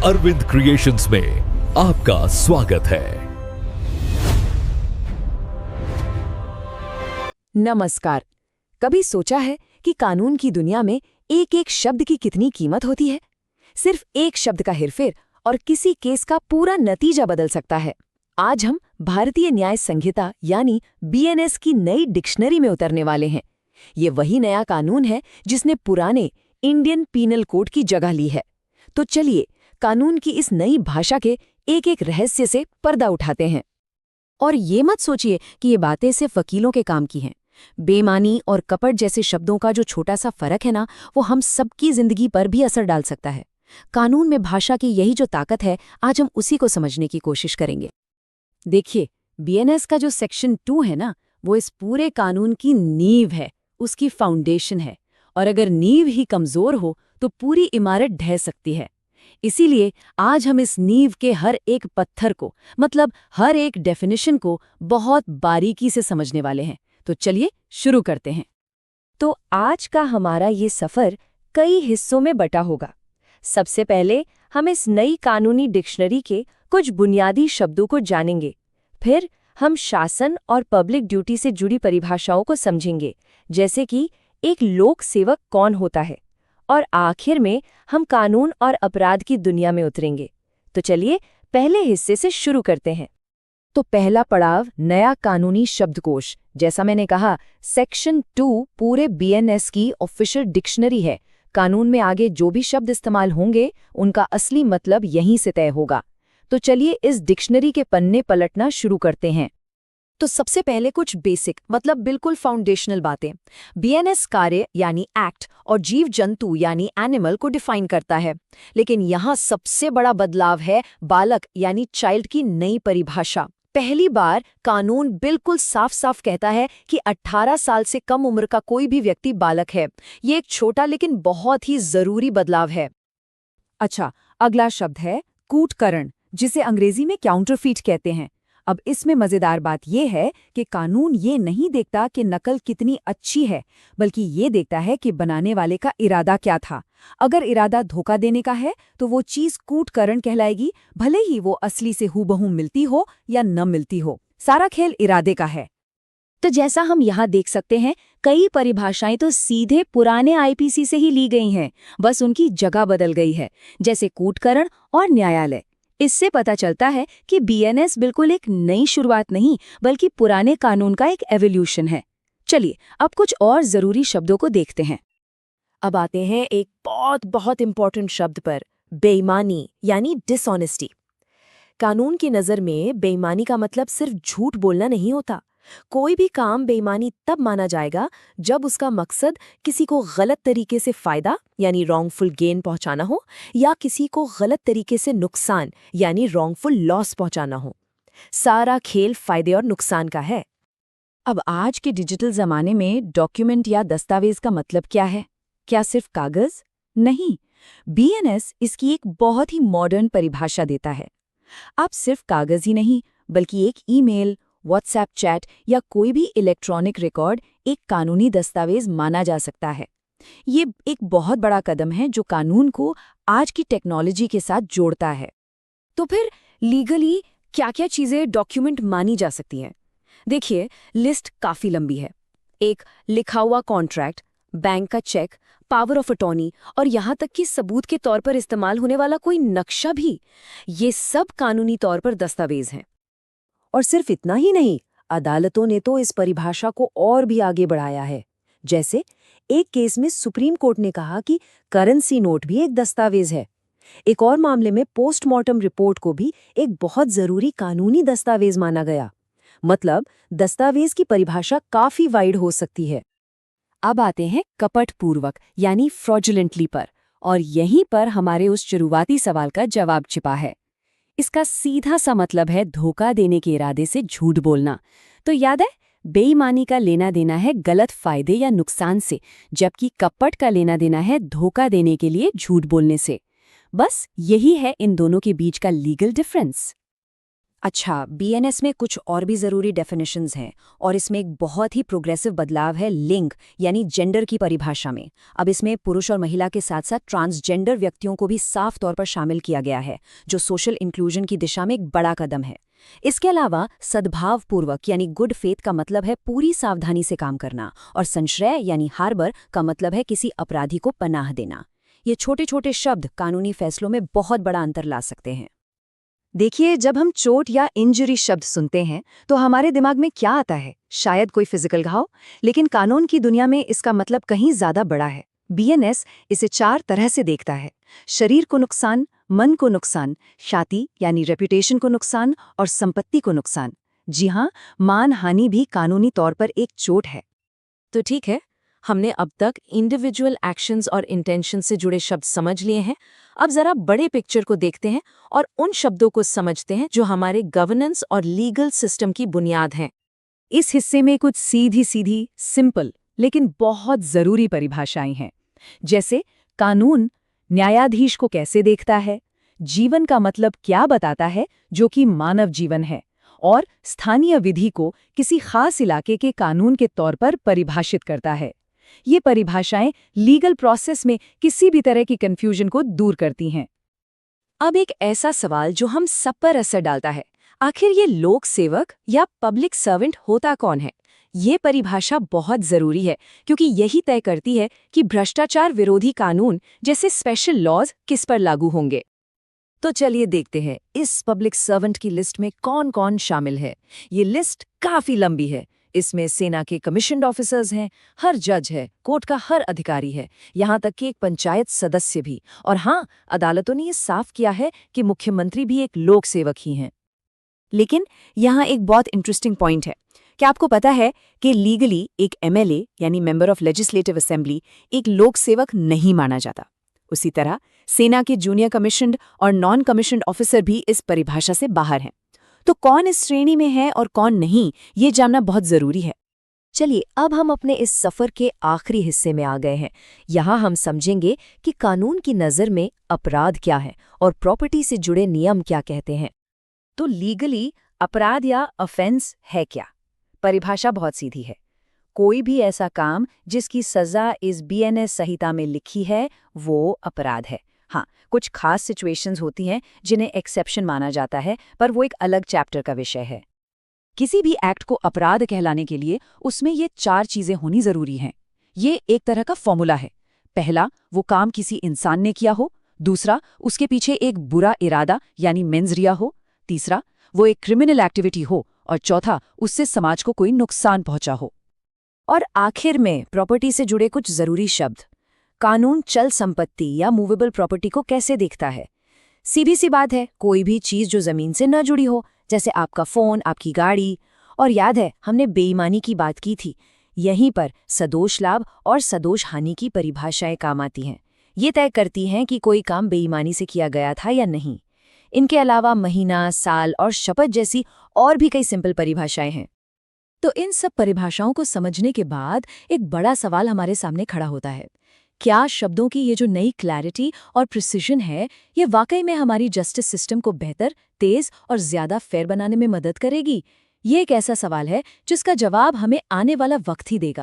Arvind creations में आपका स्वागत है। नमस्कार। कभी सोचा है कि कानून की दुनिया में एक एक शब्द की कितनी कीमत होती है? सिर्फ एक शब्द का हेरफेर और किसी केस का पूरा नतीजा बदल सकता है। आज हम भारतीय न्याय संहिता यानी बीएनएस की नई डिक्शनरी में उतरने वाले हैं। ये वही नया कानून है जिसने पुराने इंडियन पीनल कोड की जगह ली है। तो चलिए कानून की इस नई भाषा के एक एक रहस्य से पर्दा उठाते हैं। और ये मत सोचिए कि ये बातें सिर्फ वकीलों के काम की हैं। बेईमानी और कपट जैसे शब्दों का जो छोटा सा फर्क है ना, वो हम सबकी जिंदगी पर भी असर डाल सकता है। कानून में भाषा की यही जो ताकत है, आज हम उसी को समझने की कोशिश करेंगे। देखिए, बीएनएस का जो सेक्शन 2 है ना, वो इस पूरे कानून की नींव है, उसकी फाउंडेशन है। और अगर नींव ही कमजोर हो तो पूरी इमारत ढह सकती है। इसीलिए आज हम इस नींव के हर एक पत्थर को, मतलब हर एक डेफिनेशन को बहुत बारीकी से समझने वाले हैं। तो चलिए शुरू करते हैं। तो आज का हमारा ये सफर कई हिस्सों में बटा होगा। सबसे पहले हम इस नई कानूनी डिक्शनरी के कुछ बुनियादी शब्दों को जानेंगे। फिर हम शासन और पब्लिक ड्यूटी से जुड़ी परिभाषाओं को समझेंगे, जैसे कि एक लोक सेवक कौन होता है। और आखिर में हम कानून और अपराध की दुनिया में उतरेंगे। तो चलिए पहले हिस्से से शुरू करते हैं। तो पहला पड़ाव नया कानूनी शब्दकोश। जैसा मैंने कहा, सेक्शन 2 पूरे बीएनएस की ऑफिशियल डिक्शनरी है। कानून में आगे जो भी शब्द इस्तेमाल होंगे, उनका असली मतलब यहीं से तय होगा। तो चलिए इस डिक्शनरी के पन्ने पलटना शुरू करते हैं। तो सबसे पहले कुछ बेसिक, मतलब बिल्कुल फाउंडेशनल बातें। बीएनएस कार्य यानी एक्ट और जीव जंतु यानी एनिमल को डिफाइन करता है। लेकिन यहाँ सबसे बड़ा बदलाव है बालक यानी चाइल्ड की नई परिभाषा। पहली बार कानून बिल्कुल साफ साफ कहता है कि 18 साल से कम उम्र का कोई भी व्यक्ति बालक है। ये एक छोटा लेकिन बहुत ही जरूरी बदलाव है। अच्छा, अगला शब्द है कूटकरण, जिसे अंग्रेजी में काउंटरफीट कहते हैं। अब इसमें मजेदार बात यह है कि कानून ये नहीं देखता कि नकल कितनी अच्छी है, बल्कि ये देखता है कि बनाने वाले का इरादा क्या था। अगर इरादा धोखा देने का है तो वो चीज कूटकरण कहलाएगी, भले ही वो असली से हूबहू मिलती हो या न मिलती हो। सारा खेल इरादे का है। तो जैसा हम यहाँ देख सकते हैं, कई परिभाषाएं तो सीधे पुराने आईपीसी से ही ली गई हैं, बस उनकी जगह बदल गई है, जैसे कूटकरण और न्यायालय। इससे पता चलता है कि बीएनएस बिल्कुल एक नई शुरुआत नहीं, बल्कि पुराने कानून का एक एवोल्यूशन है। चलिए अब कुछ और जरूरी शब्दों को देखते हैं। अब आते हैं एक बहुत बहुत इंपॉर्टेंट शब्द पर, बेईमानी यानी डिसऑनेस्टी। कानून की नज़र में बेईमानी का मतलब सिर्फ झूठ बोलना नहीं होता। कोई भी काम बेईमानी तब माना जाएगा जब उसका मकसद किसी को गलत तरीके से फायदा यानी रॉन्गफुल गेन पहुंचाना हो, या किसी को गलत तरीके से नुकसान यानी रॉन्गफुल लॉस पहुंचाना हो। सारा खेल फायदे और नुकसान का है। अब आज के डिजिटल जमाने में डॉक्यूमेंट या दस्तावेज का मतलब क्या है? क्या सिर्फ कागज? नहीं, बीएनएस इसकी एक बहुत ही मॉडर्न परिभाषा देता है। आप सिर्फ कागज ही नहीं, बल्कि एक ईमेल, व्हाट्सएप चैट या कोई भी इलेक्ट्रॉनिक रिकॉर्ड एक कानूनी दस्तावेज माना जा सकता है। ये एक बहुत बड़ा कदम है जो कानून को आज की टेक्नोलॉजी के साथ जोड़ता है। तो फिर लीगली क्या-क्या चीजें डॉक्यूमेंट मानी जा सकती हैं? देखिए, लिस्ट काफी लंबी है। एक लिखा हुआ कॉन्ट्रैक्ट, बैंक का चेक, पावर ऑफ अटॉर्नी और यहाँ तक कि सबूत के तौर पर इस्तेमाल होने वाला कोई नक्शा भी, ये सब कानूनी तौर पर दस्तावेज हैं। और सिर्फ इतना ही नहीं, अदालतों ने तो इस परिभाषा को और भी आगे बढ़ाया है। जैसे एक केस में सुप्रीम कोर्ट ने कहा कि करेंसी नोट भी एक दस्तावेज है। एक और मामले में पोस्टमार्टम रिपोर्ट को भी एक बहुत जरूरी कानूनी दस्तावेज माना गया। मतलब दस्तावेज की परिभाषा काफी वाइड हो सकती है। अब आते हैं कपटपूर्वक यानी फ्रॉडुलेंटली पर, और यहीं पर हमारे उस शुरुआती सवाल का जवाब छिपा है। इसका सीधा सा मतलब है धोखा देने के इरादे से झूठ बोलना। तो याद है, बेईमानी का लेना देना है गलत फायदे या नुकसान से, जबकि कपट का लेना देना है धोखा देने के लिए झूठ बोलने से। बस यही है इन दोनों के बीच का लीगल डिफरेंस। अच्छा, बीएनएस में कुछ और भी ज़रूरी डेफिनेशंस हैं और इसमें एक बहुत ही प्रोग्रेसिव बदलाव है लिंग यानी जेंडर की परिभाषा में। अब इसमें पुरुष और महिला के साथ साथ ट्रांसजेंडर व्यक्तियों को भी साफ तौर पर शामिल किया गया है, जो सोशल इंक्लूजन की दिशा में एक बड़ा कदम है। इसके अलावा सद्भावपूर्वक यानी गुड फेथ का मतलब है पूरी सावधानी से काम करना, और संश्रय यानी हार्बर का मतलब है किसी अपराधी को पनाह देना। ये छोटे छोटे शब्द कानूनी फैसलों में बहुत बड़ा अंतर ला सकते हैं। देखिए, जब हम चोट या इंजरी शब्द सुनते हैं तो हमारे दिमाग में क्या आता है? शायद कोई फिजिकल घाव, लेकिन कानून की दुनिया में इसका मतलब कहीं ज्यादा बड़ा है। बीएनएस इसे 4 तरह से देखता है: शरीर को नुकसान, मन को नुकसान, ख्याति यानी रेपुटेशन को नुकसान और संपत्ति को नुकसान। जी हाँ, मानहानि भी कानूनी तौर पर एक चोट है। तो ठीक है, हमने अब तक इंडिविजुअल एक्शंस और इंटेंशन से जुड़े शब्द समझ लिए हैं। अब जरा बड़े पिक्चर को देखते हैं और उन शब्दों को समझते हैं जो हमारे गवर्नेंस और लीगल सिस्टम की बुनियाद हैं। इस हिस्से में कुछ सीधी सीधी, सिंपल लेकिन बहुत जरूरी परिभाषाएं हैं, जैसे कानून न्यायाधीश को कैसे देखता है, जीवन का मतलब क्या बताता है जो कि मानव जीवन है, और स्थानीय विधि को किसी खास इलाके के कानून के तौर पर परिभाषित करता है। ये परिभाषाएं लीगल प्रोसेस में किसी भी तरह की कंफ्यूजन को दूर करती हैं। अब एक ऐसा सवाल जो हम सब पर असर डालता है, आखिर ये लोक सेवक या पब्लिक सर्वेंट होता कौन है? ये परिभाषा बहुत जरूरी है क्योंकि यही तय करती है कि भ्रष्टाचार विरोधी कानून जैसे स्पेशल लॉज किस पर लागू होंगे। तो चलिए देखते हैं इस पब्लिक सर्वेंट की लिस्ट में कौन कौन शामिल है। ये लिस्ट काफी लंबी है। इसमें सेना के कमीशन्ड ऑफिसर्स हैं, हर जज है, कोर्ट का हर अधिकारी है, यहाँ तक कि एक पंचायत सदस्य भी। और हाँ, अदालतों ने ये साफ किया है कि मुख्यमंत्री भी एक लोक सेवक ही हैं। लेकिन यहाँ एक बहुत इंटरेस्टिंग पॉइंट है। क्या आपको पता है कि लीगली एक एमएलए यानी मेंबर ऑफ लेजिस्लेटिव असेंबली एक लोक सेवक नहीं माना जाता? उसी तरह सेना के जूनियर कमीशन्ड और नॉन कमीशन्ड ऑफिसर भी इस परिभाषा से बाहर हैं। तो कौन इस श्रेणी में है और कौन नहीं, ये जानना बहुत जरूरी है। चलिए, अब हम अपने इस सफर के आखिरी हिस्से में आ गए हैं। यहाँ हम समझेंगे कि कानून की नज़र में अपराध क्या है और प्रॉपर्टी से जुड़े नियम क्या कहते हैं। तो लीगली अपराध या ऑफेंस है क्या? परिभाषा बहुत सीधी है। कोई भी ऐसा काम जिसकी सजा इस बीएनएस संहिता में लिखी है वो अपराध है। हाँ, कुछ खास सिचुएशंस होती हैं जिन्हें एक्सेप्शन माना जाता है, पर वो एक अलग चैप्टर का विषय है। किसी भी एक्ट को अपराध कहलाने के लिए उसमें ये 4 चीजें होनी जरूरी हैं। ये एक तरह का फॉर्मूला है। पहला, वो काम किसी इंसान ने किया हो। दूसरा, उसके पीछे एक बुरा इरादा यानी मेंस रिया हो। तीसरा, वो एक क्रिमिनल एक्टिविटी हो। और चौथा, उससे समाज को कोई नुकसान पहुंचा हो। और आखिर में प्रॉपर्टी से जुड़े कुछ जरूरी शब्द। कानून चल संपत्ति या मूवेबल प्रॉपर्टी को कैसे देखता है? सीधी सी बात है, कोई भी चीज जो जमीन से न जुड़ी हो, जैसे आपका फोन, आपकी गाड़ी। और याद है, हमने बेईमानी की बात की थी। यहीं पर सदोष लाभ और सदोष हानि की परिभाषाएं काम आती हैं। ये तय करती हैं कि कोई काम बेईमानी से किया गया था या नहीं। इनके अलावा महीना, साल और शपथ जैसी और भी कई सिंपल परिभाषाएं हैं। तो इन सब परिभाषाओं को समझने के बाद एक बड़ा सवाल हमारे सामने खड़ा होता है। क्या शब्दों की ये जो नई क्लैरिटी और प्रिसिजन है, ये वाकई में हमारी जस्टिस सिस्टम को बेहतर, तेज और ज्यादा फेयर बनाने में मदद करेगी? ये एक ऐसा सवाल है जिसका जवाब हमें आने वाला वक्त ही देगा।